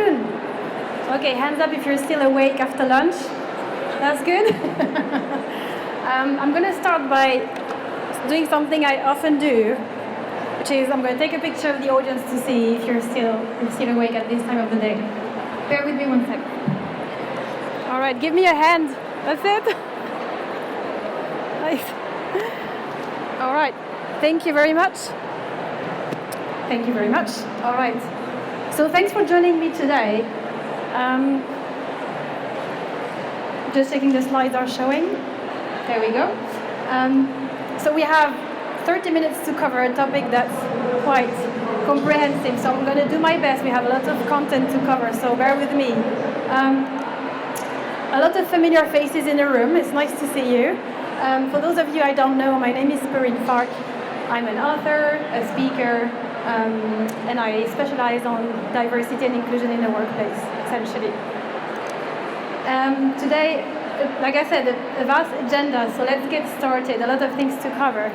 afternoon. Okay, hands up if you're still awake after lunch. That's good. I'm going to start by doing something I often do, which is I'm going to take a picture of the audience to see if you're still awake at this time of the day. Bear with me 1 second. All right, give me a hand. That's it. Nice. All right. Thank you very much. Thank you very much. All right. So thanks for joining me today. Just checking the slides are showing. There we go. So we have 30 minutes to cover a topic that's quite comprehensive. So I'm going to do my best. We have a lot of content to cover, so bear with me. A lot of familiar faces in the room. It's nice to see you. For those of you I don't know, my name is Perrine Farque. I'm an author, a speaker, and I specialize on diversity and inclusion in the workplace, essentially. Today, like I said, a vast agenda, so let's get started. A lot of things to cover.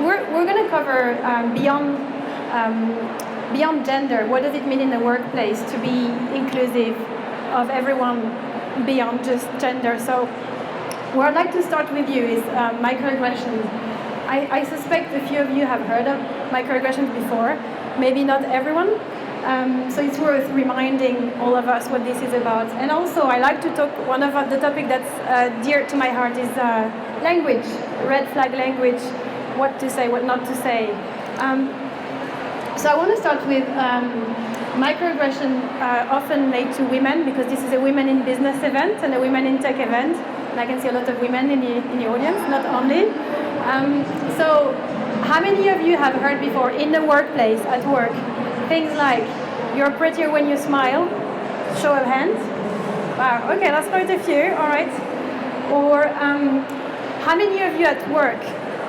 We're going to cover beyond gender. What does it mean in the workplace to be inclusive of everyone beyond just gender? So where I'd like to start with you is microaggressions. I suspect a few of you have heard of microaggressions before, maybe not everyone. So it's worth reminding all of us what this is about. And also, I like to talk, one of the topic that's dear to my heart is language, red flag language, what to say, what not to say. So I want to start with microaggression often made to women, because this is a women in business event and a women in tech event. And I can see a lot of women in the audience, not only. So how many of you have heard before in the workplace, at work, things like, you're prettier when you smile? Show of hands. Wow, okay, that's quite a few, all right. Or how many of you at work,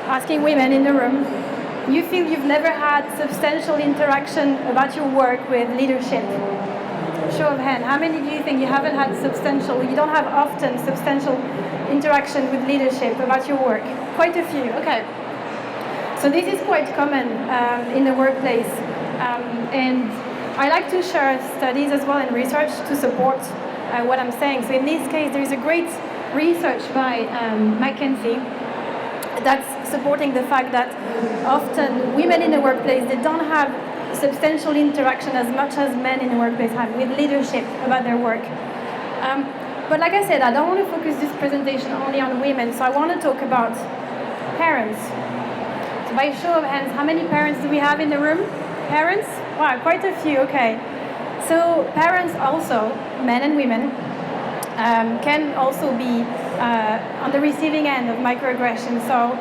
asking women in the room, you feel you've never had substantial interaction about your work with leadership? Show of hand. How many do you think you haven't had you don't have often substantial interaction with leadership about your work? Quite a few, okay. So this is quite common in the workplace. And I like to share studies as well and research to support what I'm saying. So in this case, there is a great research by McKinsey that's supporting the fact that often women in the workplace, they don't have substantial interaction as much as men in the workplace have with leadership about their work. But like I said, I don't want to focus this presentation only on women, so I want to talk about parents. So by show of hands, how many parents do we have in the room? Parents? Wow, quite a few, okay. So parents also, men and women, can also be on the receiving end of microaggression. So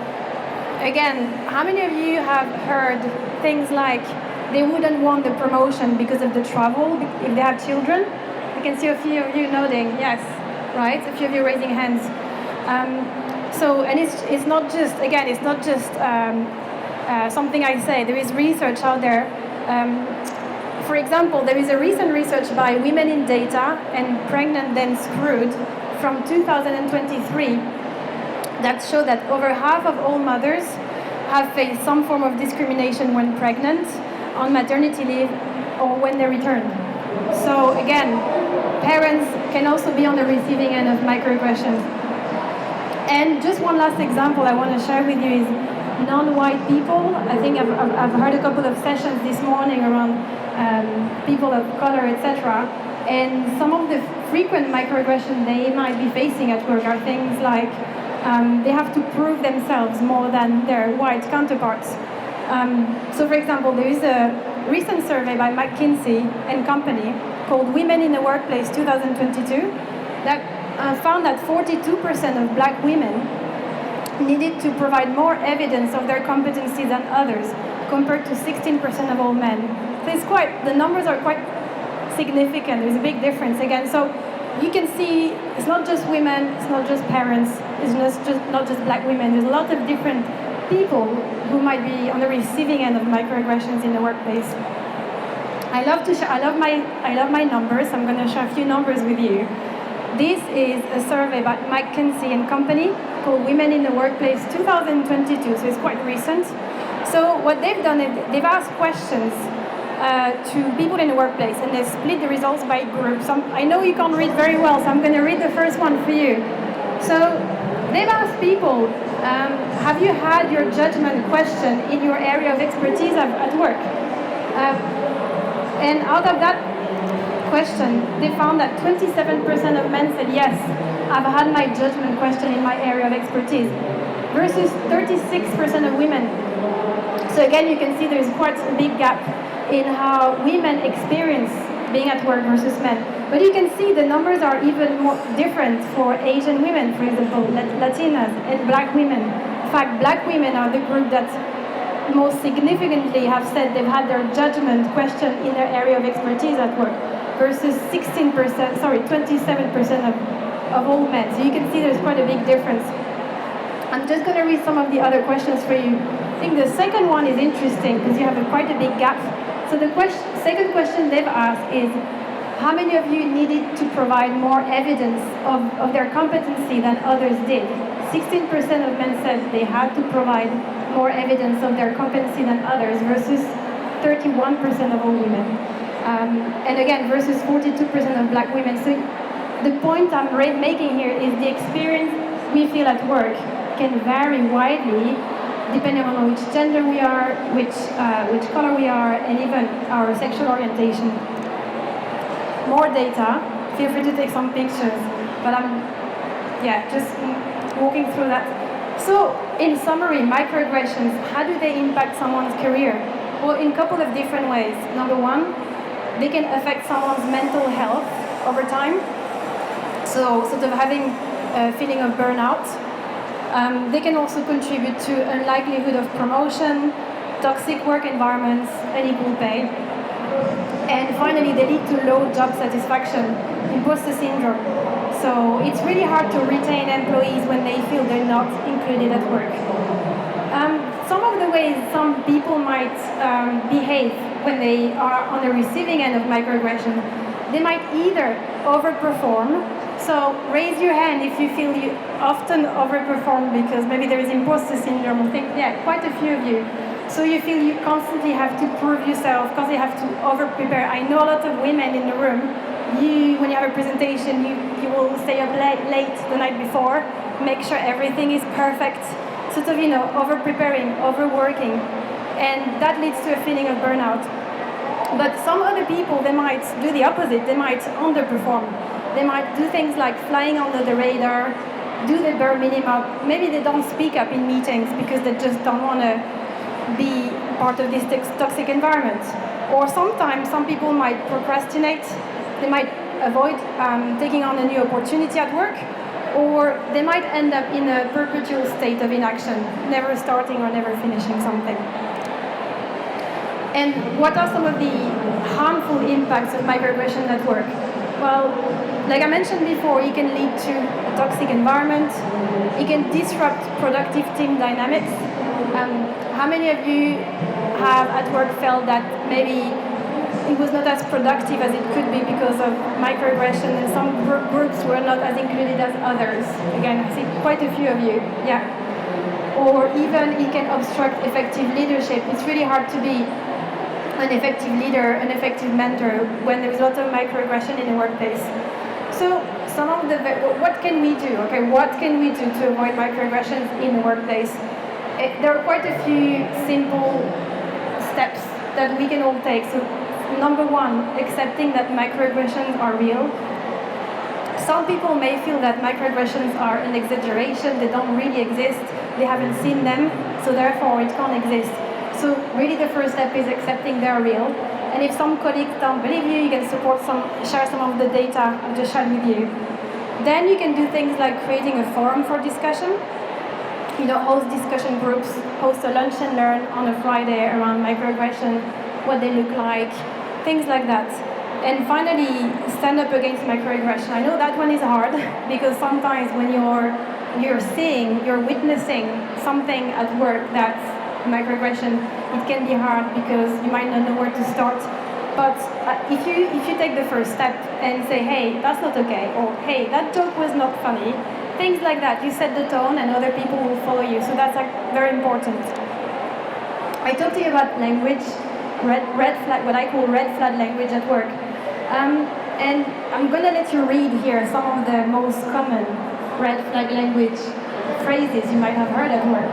again, how many of you have heard things like they wouldn't want the promotion because of the travel if they have children? I can see a few of you nodding, yes, right? A few of you raising hands. And it's not just, again, it's not just something I say. There is research out there. For example, there is a recent research by Women in Data and Pregnant Then Screwed from 2023 that showed that over half of all mothers have faced some form of discrimination when pregnant, on maternity leave, or when they return. So again, parents can also be on the receiving end of microaggressions. And just one last example I want to share with you is non-white people. I think I've heard a couple of sessions this morning around people of color, etc. And some of the frequent microaggressions they might be facing at work are things like they have to prove themselves more than their white counterparts. So for example, there is a recent survey by McKinsey and Company called Women in the Workplace 2022 that found that 42% of black women needed to provide more evidence of their competency than others, compared to 16% of all men. So the numbers are quite significant. There's a big difference again. So you can see it's not just women, it's not just parents, it's not just black women. There's a lot of different people who might be on the receiving end of microaggressions in the workplace. I love my numbers. I'm going to share a few numbers with you. This is a survey by McKinsey and Company called Women in the Workplace 2022, so it's quite recent. So what they've done is they've asked questions to people in the workplace, and they split the results by groups. I know you can't read very well, so I'm going to read the first one for you. So they've asked people, have you had your judgment questioned in your area of expertise at work? And out of that question, they found that 27% of men said, yes, I've had my judgment questioned in my area of expertise, versus 36% of women. So again, you can see there's quite a big gap in how women experience being at work versus men. But you can see the numbers are even more different for Asian women, for example, Latinas and black women. In fact, black women are the group that most significantly have said they've had their judgment questioned in their area of expertise at work, versus 27% of all men. So you can see there's quite a big difference. I'm just going to read some of the other questions for you. I think the second one is interesting because you have quite a big gap. So the second question they've asked is, how many of you needed to provide more evidence of their competency than others did? 16% of men said they had to provide more evidence of their competency than others, versus 31% of all women. And again, versus 42% of black women. So the point I'm making here is the experience we feel at work can vary widely depending on which gender we are, which color we are, and even our sexual orientation. More data. Feel free to take some pictures, but I'm just walking through that. So, in summary, microaggressions, how do they impact someone's career? Well, in a couple of different ways. Number one, they can affect someone's mental health over time. So, sort of having a feeling of burnout. They can also contribute to unlikelihood of promotion, toxic work environments, unequal pay. And finally, they lead to low job satisfaction, imposter syndrome. So it's really hard to retain employees when they feel they're not included at work. Some of the ways some people might behave when they are on the receiving end of microaggression, they might either overperform. So raise your hand if you feel you often overperform because maybe there is imposter syndrome. I think, quite a few of you. So you feel you constantly have to prove yourself, constantly have to over-prepare. I know a lot of women in the room. When you have a presentation, you will stay up late the night before, make sure everything is perfect, sort of, over-preparing, overworking. And that leads to a feeling of burnout. But some other people, they might do the opposite. They might underperform. They might do things like flying under the radar, do the bare minimum. Maybe they don't speak up in meetings because they just don't want to be part of this toxic environment. Or sometimes some people might procrastinate. They might avoid taking on a new opportunity at work, or they might end up in a perpetual state of inaction, never starting or never finishing something. And what are some of the harmful impacts of microaggression at work? Well, like I mentioned before, it can lead to a toxic environment. It can disrupt productive team dynamics. How many of you have at work felt that maybe it was not as productive as it could be because of microaggression, and some groups were not as included as others? Again, I see quite a few of you. Yeah. Or even it can obstruct effective leadership. It's really hard to be an effective leader, an effective mentor when there's a lot of microaggression in the workplace. So what can we do? Okay, what can we do to avoid microaggressions in the workplace? There are quite a few simple steps that we can all take. So number one, accepting that microaggressions are real. Some people may feel that microaggressions are an exaggeration, they don't really exist, they haven't seen them, so therefore it can't exist. So really the first step is accepting they're real. And if some colleagues don't believe you, you can share some of the data I've just shared with you. Then you can do things like creating a forum for discussion. Host discussion groups, host a lunch and learn on a Friday around microaggression, what they look like, things like that. And finally, stand up against microaggression. I know that one is hard because sometimes when you're witnessing something at work that's microaggression, it can be hard because you might not know where to start. But if you take the first step and say, hey, that's not okay, or hey, that joke was not funny, things like that, you set the tone and other people will follow you. So that's very important. I talked to you about language. red flag, what I call red flag language at work. And I'm going to let you read here some of the most common red flag language phrases you might have heard at work.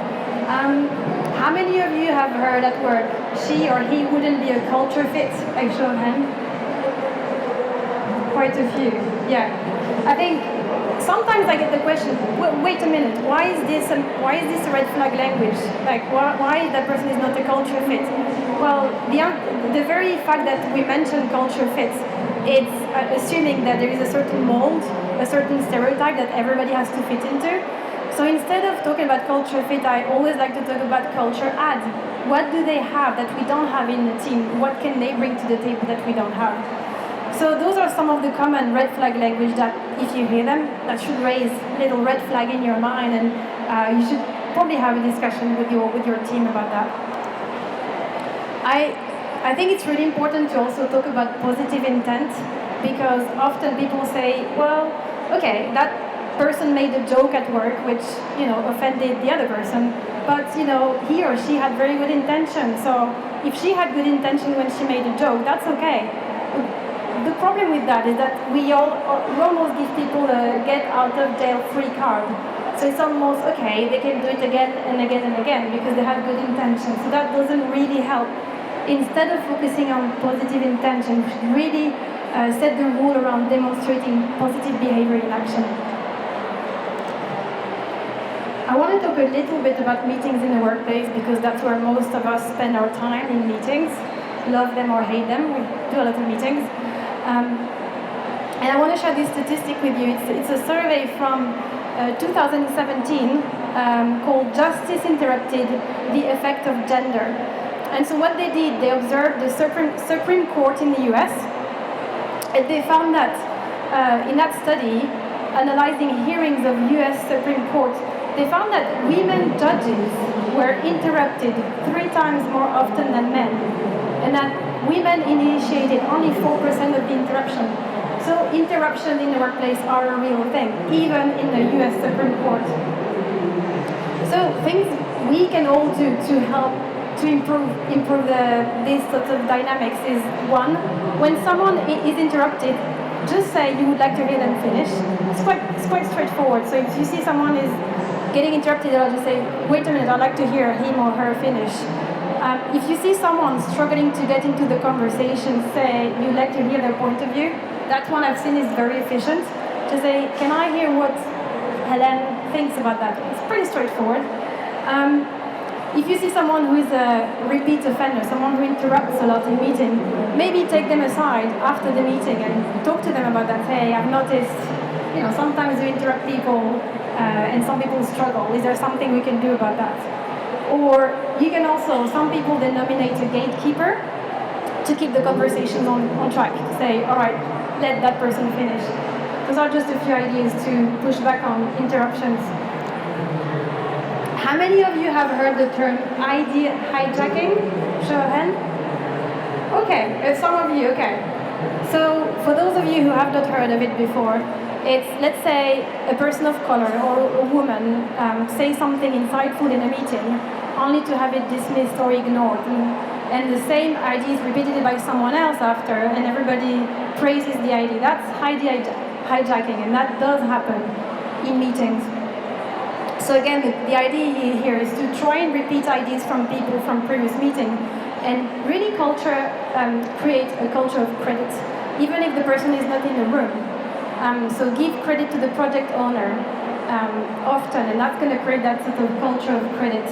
How many of you have heard at work, she or he wouldn't be a culture fit? A show of hand. Quite a few, yeah. I think sometimes I get the question, wait a minute, why is this a red flag language? Like, why that person is not a culture fit? Well, the very fact that we mention culture fit, it's assuming that there is a certain mold, a certain stereotype that everybody has to fit into. So instead of talking about culture fit, I always like to talk about culture add. What do they have that we don't have in the team? What can they bring to the table that we don't have? So those are some of the common red flag language that, if you hear them, that should raise a little red flag in your mind, and you should probably have a discussion with your team about that. I think it's really important to also talk about positive intent, because often people say, well, okay, that person made a joke at work which, offended the other person, but, he or she had very good intention. So if she had good intention when she made a joke, that's okay. The problem with that is that we almost give people a get out of jail free card. So it's almost okay, they can do it again and again and again because they have good intention. So that doesn't really help. Instead of focusing on positive intention, we should really set the rule around demonstrating positive behavior in action. I want to talk a little bit about meetings in the workplace because that's where most of us spend our time in meetings. Love them or hate them, we do a lot of meetings. And I want to share this statistic with you. It's a survey from 2017 called Justice Interrupted, the Effect of Gender. And so what they did, they observed the Supreme Court in the US, and they found that in that study, analyzing hearings of US Supreme Court, they found that women judges were interrupted 3 times more often than men, and that women initiated only 4% of the interruption. So interruptions in the workplace are a real thing, even in the US Supreme Court. So things we can all do to help to improve this sort of dynamics is, one, when someone is interrupted, just say you would like to hear them finish. It's quite straightforward. So if you see someone is getting interrupted, I'll just say, wait a minute, I'd like to hear him or her finish. If you see someone struggling to get into the conversation, say you'd like to hear their point of view. That one I've seen is very efficient. To say, can I hear what Helen thinks about that? It's pretty straightforward. If you see someone who is a repeat offender, someone who interrupts a lot in meeting, maybe take them aside after the meeting and talk to them about that. Hey, I've noticed, sometimes you interrupt people and some people struggle. Is there something we can do about that? Or you can also, some people they nominate a gatekeeper to keep the conversation on track. Say, all right, let that person finish. Those are just a few ideas to push back on interruptions. How many of you have heard the term idea hijacking? Show of hand. Okay, some of you, okay. So for those of you who have not heard of it before, it's, let's say, a person of color or a woman say something insightful in a meeting, only to have it dismissed or ignored. And the same idea is repeated by someone else after, and everybody praises the idea. That's idea hijacking, and that does happen in meetings. So again, the idea here is to try and repeat ideas from people from previous meetings, and really create a culture of credit, even if the person is not in the room. So give credit to the project owner often, and that's going to create that sort of culture of credit.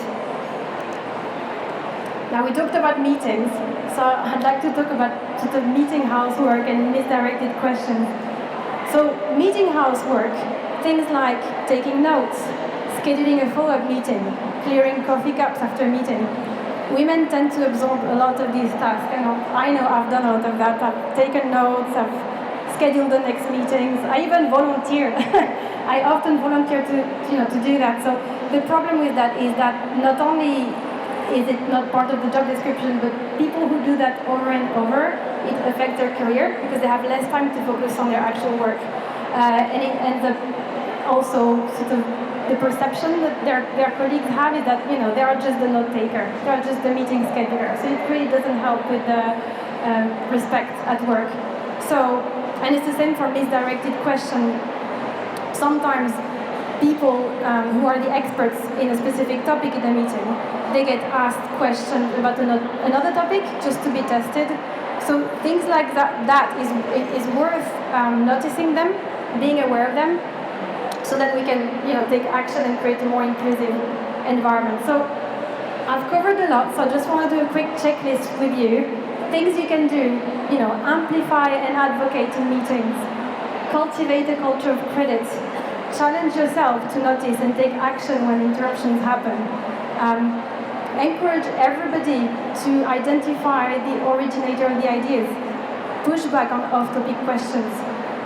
Now we talked about meetings, so I'd like to talk about sort of meeting housework and misdirected questions. So meeting housework, things like taking notes, scheduling a follow-up meeting, clearing coffee cups after a meeting. Women tend to absorb a lot of these tasks, and I know I've done a lot of that. I've taken notes, I've scheduled the next meetings. I even volunteered. I often volunteer to do that. So the problem with that is that not only is it not part of the job description, but people who do that over and over, it affects their career because they have less time to focus on their actual work. And it ends up also sort of the perception that their colleagues have is that they are just the note taker, they are just the meeting scheduler. So it really doesn't help with the respect at work. So, and it's the same for misdirected question. Sometimes people who are the experts in a specific topic in a meeting, they get asked questions about another topic just to be tested. So things like that is worth noticing them, being aware of them, so that we can take action and create a more inclusive environment. So I've covered a lot, so I just want to do a quick checklist with you. Things you can do, amplify and advocate in meetings, cultivate a culture of credit, challenge yourself to notice and take action when interruptions happen. Encourage everybody to identify the originator of the ideas, push back on off-topic questions,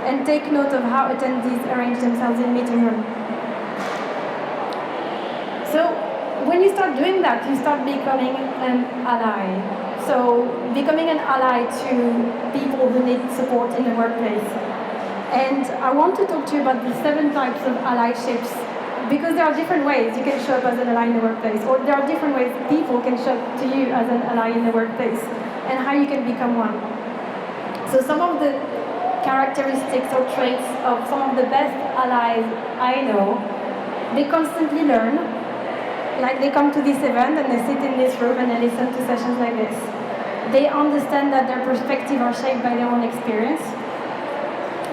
and take note of how attendees arrange themselves in meeting room. So when you start doing that, you start becoming an ally. So becoming an ally to people who need support in the workplace. And I want to talk to you about the 7 types of allyships, because there are different ways you can show up as an ally in the workplace, or there are different ways people can show up to you as an ally in the workplace, and how you can become one. So some of the characteristics or traits of some of the best allies I know, they constantly learn. Like they come to this event and they sit in this room and they listen to sessions like this. They understand that their perspectives are shaped by their own experience.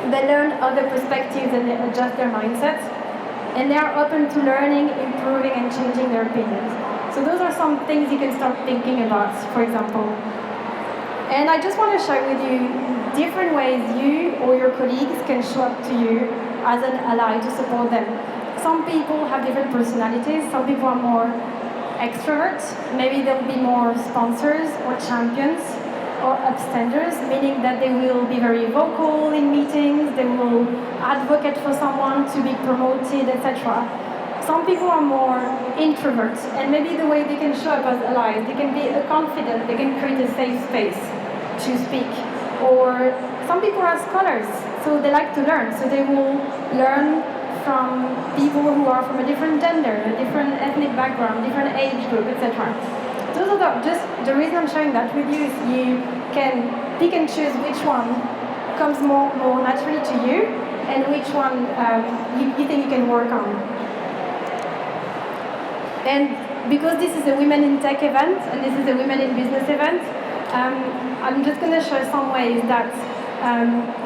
They learn other perspectives and they adjust their mindset. And they are open to learning, improving, and changing their opinions. So those are some things you can start thinking about, for example. And I just want to share with you different ways you or your colleagues can show up to you as an ally to support them. Some people have different personalities. Some people are more extroverts. Maybe they'll be more sponsors or champions or upstanders, meaning that they will be very vocal in meetings, they will advocate for someone to be promoted, etc. Some people are more introverts, and maybe the way they can show up as allies, they can be confident, they can create a safe space to speak. Or some people are scholars, so they like to learn, so they will learn from people who are from a different gender, a different ethnic background, different age group, etc. Those are just the reason I'm sharing that with you is you can pick and choose which one comes more naturally to you and which one you think you can work on. And because this is a Women in Tech event and this is a Women in Business event, I'm just going to show some ways that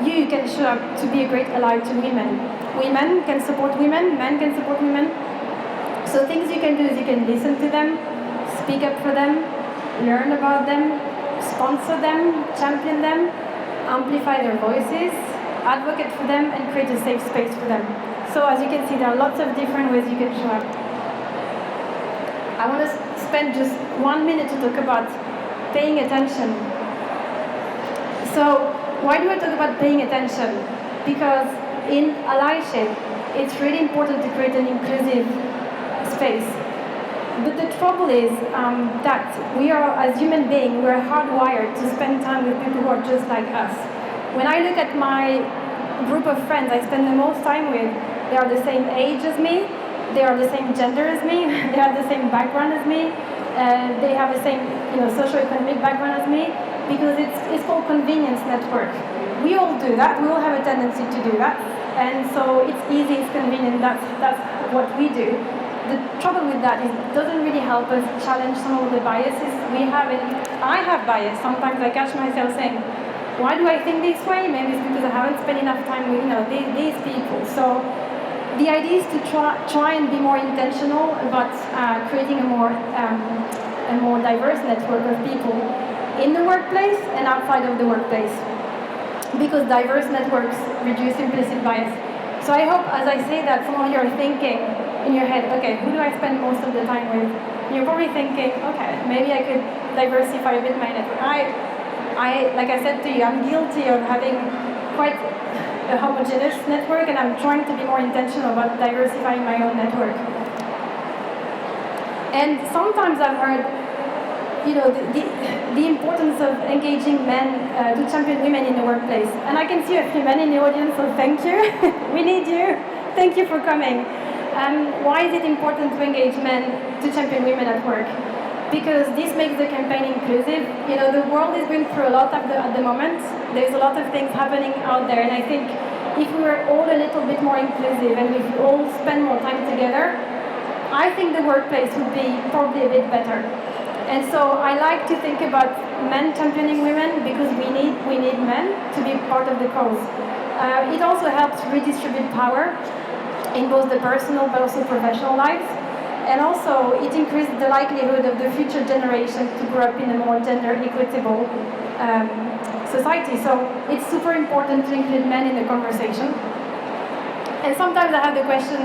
you can show up to be a great ally to women. Women can support women, men can support women. So things you can do is you can listen to them, speak up for them, learn about them, sponsor them, champion them, amplify their voices, advocate for them, and create a safe space for them. So as you can see, there are lots of different ways you can show up. I want to spend just 1 minute to talk about paying attention. So why do I talk about paying attention? Because in allyship, it's really important to create an inclusive space. But the trouble is that we are, as human beings, we're hardwired to spend time with people who are just like us. When I look at my group of friends I spend the most time with, they are the same age as me, they are the same gender as me, they have the same background as me, they have the same socio-economic background as me, because it's called convenience network. We all do that, we all have a tendency to do that, and so it's easy, it's convenient, that's what we do. The trouble with that is it doesn't really help us challenge some of the biases we have. And I have bias. Sometimes I catch myself saying, why do I think this way? Maybe it's because I haven't spent enough time with these people. So the idea is to try and be more intentional about creating a more diverse network of people in the workplace and outside of the workplace. Because diverse networks reduce implicit bias. So I hope, as I say that, some of you are thinking in your head, okay, who do I spend most of the time with? You're probably thinking, okay, maybe I could diversify a bit my network. Like I said to you, I'm guilty of having quite a homogeneous network, and I'm trying to be more intentional about diversifying my own network. And sometimes I've heard, the importance of engaging men to champion women in the workplace. And I can see a few men in the audience, so thank you. We need you. Thank you for coming. Why is it important to engage men to champion women at work? Because this makes the campaign inclusive. You know, the world is going through a lot at the moment. There's a lot of things happening out there, and I think if we were all a little bit more inclusive and if we all spend more time together, I think the workplace would be probably a bit better. And so I like to think about men championing women because we need men to be part of the cause. It also helps redistribute power in both the personal but also professional lives. And also, it increases the likelihood of the future generation to grow up in a more gender equitable society. So it's super important to include men in the conversation. And sometimes I have the question,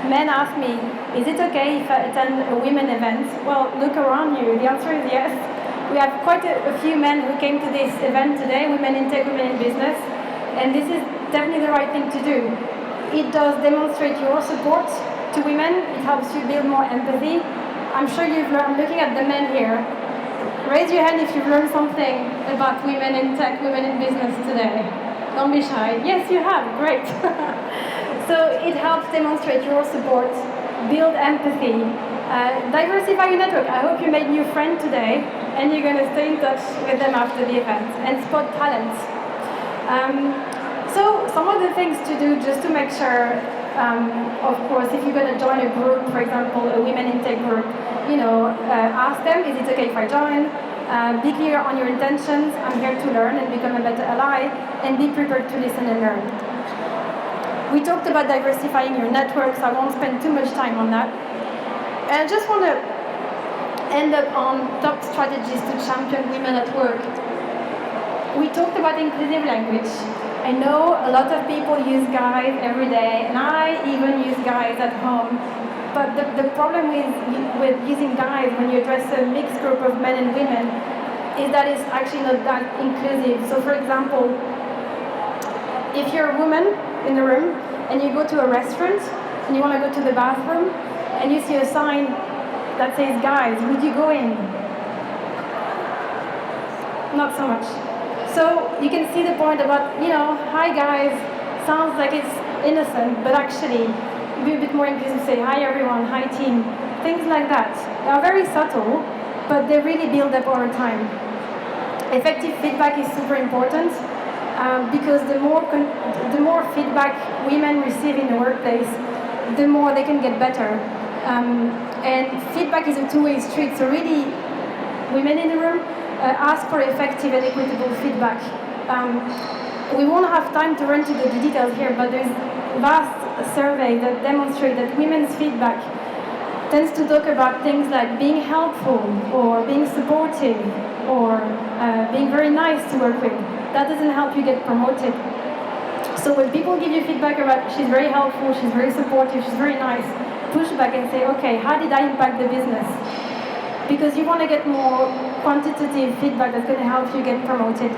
men ask me, is it okay if I attend a women event? Well, look around you. The answer is yes. We have quite a few men who came to this event today, Women in Tech, Women in Business. And this is definitely the right thing to do. It does demonstrate your support to women. It helps you build more empathy. I'm sure you've learned, looking at the men here, raise your hand if you've learned something about women in tech, women in business today. Don't be shy. Yes, you have. Great. So it helps demonstrate your support, build empathy, diversify your network. I hope you made new friends today and you're going to stay in touch with them after the event and spot talents. So some of the things to do just to make sure, of course, if you're going to join a group, for example, a women in tech group, you know, ask them, is it okay if I join? Be clear on your intentions. I'm here to learn and become a better ally, and be prepared to listen and learn. We talked about diversifying your network, so I won't spend too much time on that. And I just want to end up on top strategies to champion women at work. We talked about inclusive language. I know a lot of people use guys every day, and I even use guys at home. But the problem with using guys when you address a mixed group of men and women is that it's actually not that inclusive. So for example, if you're a woman in the room and you go to a restaurant and you want to go to the bathroom and you see a sign that says guys, would you go in? Not so much. So you can see the point about, you know, hi guys, sounds like it's innocent, but actually be a bit more inclusive, say hi everyone, hi team, things like that. They are very subtle, but they really build up over time. Effective feedback is super important because the more feedback women receive in the workplace, the more they can get better. And feedback is a two-way street, so really, women in the room, ask for effective and equitable feedback. We won't have time to run into the details here, but there's vast survey that demonstrate that women's feedback tends to talk about things like being helpful or being supportive or being very nice to work with. That doesn't help you get promoted. So when people give you feedback about she's very helpful, she's very supportive, she's very nice, push back and say, okay, how did I impact the business? Because you want to get more quantitative feedback that's going to help you get promoted.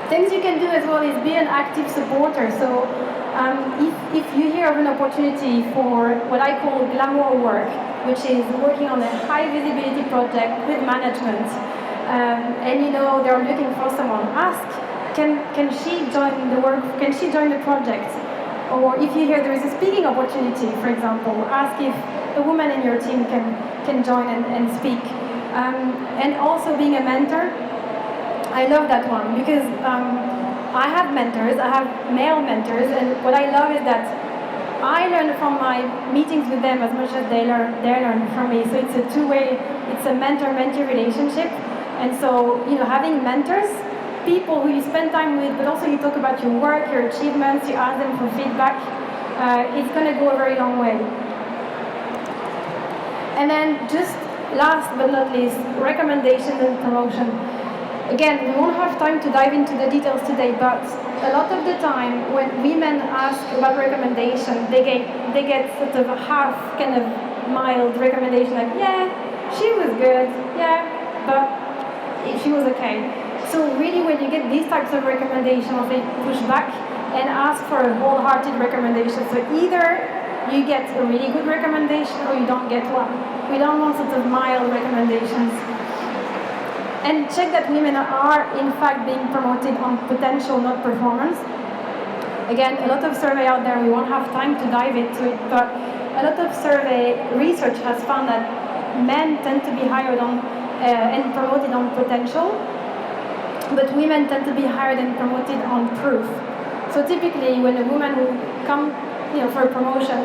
Things you can do as well is be an active supporter. So if you hear of an opportunity for what I call glamour work, which is working on a high visibility project with management, and you know they're looking for someone, ask, can she join the work, can she join the project? Or if you hear there is a speaking opportunity, for example, ask if a woman in your team can join and speak. And also being a mentor, I love that one because I have mentors, I have male mentors, and what I love is that I learn from my meetings with them as much as they learn from me. So it's a two-way, it's a mentor-mentee relationship. And so, you know, having mentors, people who you spend time with, but also you talk about your work, your achievements, you ask them for feedback, it's going to go a very long way. And then just last but not least, recommendations and promotion. Again, we won't have time to dive into the details today, but a lot of the time when women ask about recommendation, they get sort of a half kind of mild recommendation, like, yeah, she was good, yeah, but she was okay. So really when you get these types of recommendations, they push back and ask for a wholehearted recommendation. So either you get a really good recommendation or you don't get one. We don't want sort of mild recommendations. And check that women are in fact being promoted on potential, not performance. Again, a lot of survey out there, we won't have time to dive into it, but a lot of survey research has found that men tend to be hired on and promoted on potential, but women tend to be hired and promoted on proof. So typically, when a woman will come, for a promotion,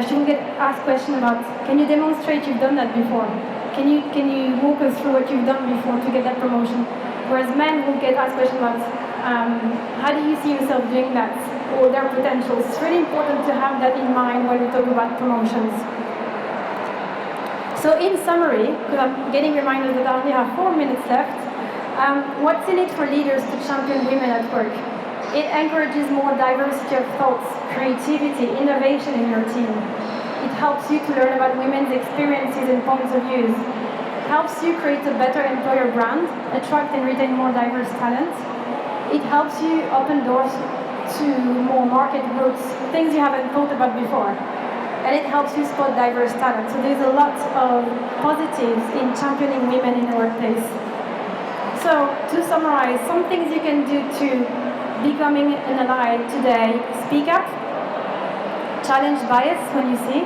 she will get asked questions about, can you demonstrate you've done that before? Can you walk us through what you've done before to get that promotion? Whereas men will get asked questions about, how do you see yourself doing that? Or their potential. It's really important to have that in mind when we talk about promotions. So in summary, because I'm getting reminded that I only have 4 minutes left, what's in it for leaders to champion women at work? It encourages more diversity of thoughts, creativity, innovation in your team. It helps you to learn about women's experiences and points of view. Helps you create a better employer brand, attract and retain more diverse talent. It helps you open doors to more market routes, things you haven't thought about before. And it helps you spot diverse talent. So there's a lot of positives in championing women in the workplace. So to summarize, some things you can do to becoming an ally today: speak up, challenge bias when you see,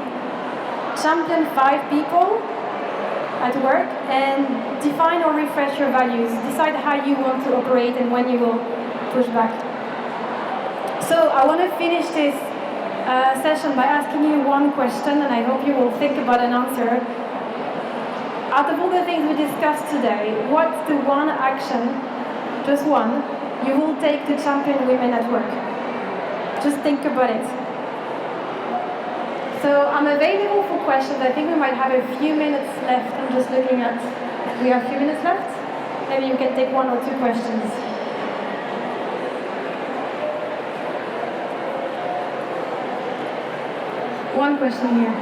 champion 5 people at work, and define or refresh your values. Decide how you want to operate and when you will push back. So I want to finish this session by asking you one question, and I hope you will think about an answer. Out of all the things we discussed today, what's the one action, just one, you will take to champion women at work? Just think about it. So I'm available for questions. I think we might have a few minutes left. I'm just looking at, we have a few minutes left? Maybe you can take 1 or 2 questions. One question here.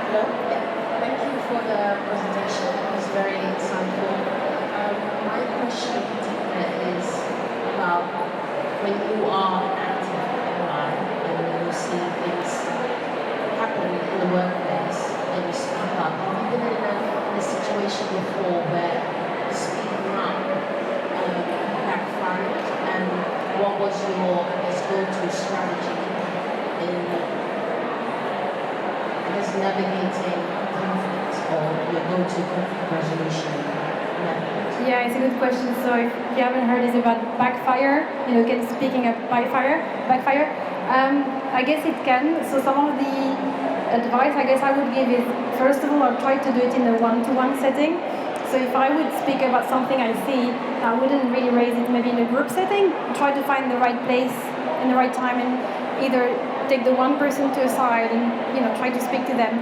Hello. Thank you for the presentation. It was very insightful. My question in particular is about when you are active online and when you see things happen in the workplace and you speak up. Have you been in a situation before where speaking up backfired, and what was your go-to strategy in navigating conflict or your go-to conflict resolution method? Yeah, it's a good question. So if you haven't heard, it's about backfire. Speaking of backfire. I guess it can. So some of the advice I guess I would give is, first of all, I'll try to do it in a one-to-one setting. So if I would speak about something I see, I wouldn't really raise it maybe in a group setting. Try to find the right place and the right time, and either take the one person to a side and try to speak to them.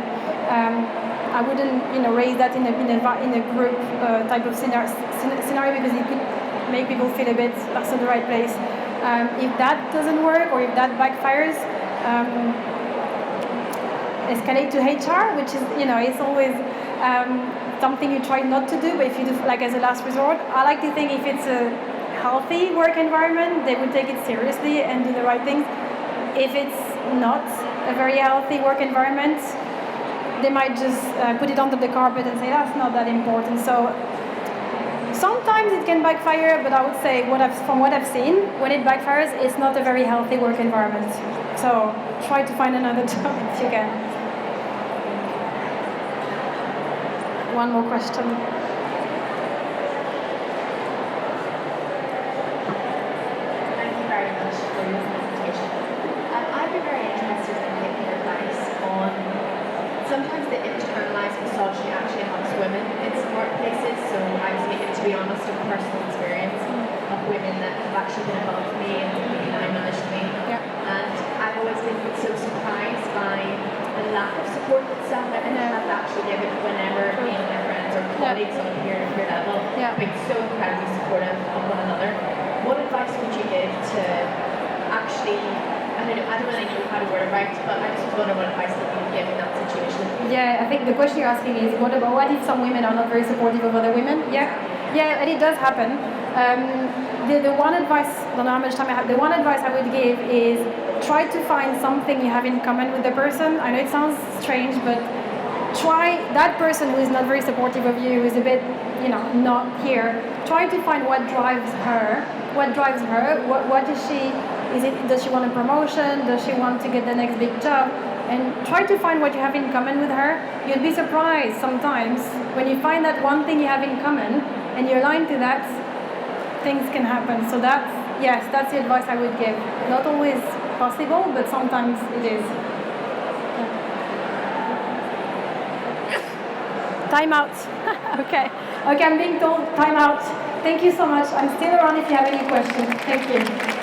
I wouldn't raise that in a group type of scenario because it could make people feel a bit that's not the right place. If that doesn't work or if that backfires, escalate to HR, which is it's always something you try not to do, but if you do like as a last resort. I like to think if it's a healthy work environment, they would take it seriously and do the right things. If it's not a very healthy work environment, they might just put it under the carpet and say that's not that important. So sometimes it can backfire, but I would say from what I've seen, when it backfires, it's not a very healthy work environment. So try to find another job if you can. One more question. Thank you very much for your presentation. I'd be very interested in getting your advice on sometimes the internalized misogyny actually amongst women in some workplaces. So I'm speaking, to be honest, of personal experience of women that have actually been above me and maybe line managed me. Yeah. And I've always been so surprised by the lack of support that some women have actually given whenever me and my friends or colleagues on a peer level being so incredibly supportive of one another. What advice would you give to actually, I don't really know how to word it right, but I just was wondering what advice that you would give in that situation? Yeah, I think the question you're asking is what if some women are not very supportive of other women? Yeah, and it does happen. The one advice, I don't know how much time I have, the one advice I would give is try to find something you have in common with the person. I know it sounds strange, but try that person who is not very supportive of you, who is a bit, not here. Try to find what drives her. What is she? Does she want a promotion? Does she want to get the next big job? And try to find what you have in common with her. You'll be surprised sometimes when you find that one thing you have in common and you align to that, things can happen. So that's the advice I would give. Not always possible, but sometimes it is. Time out. Okay, I'm being told time out. Thank you so much. I'm still around if you have any questions. Thank you.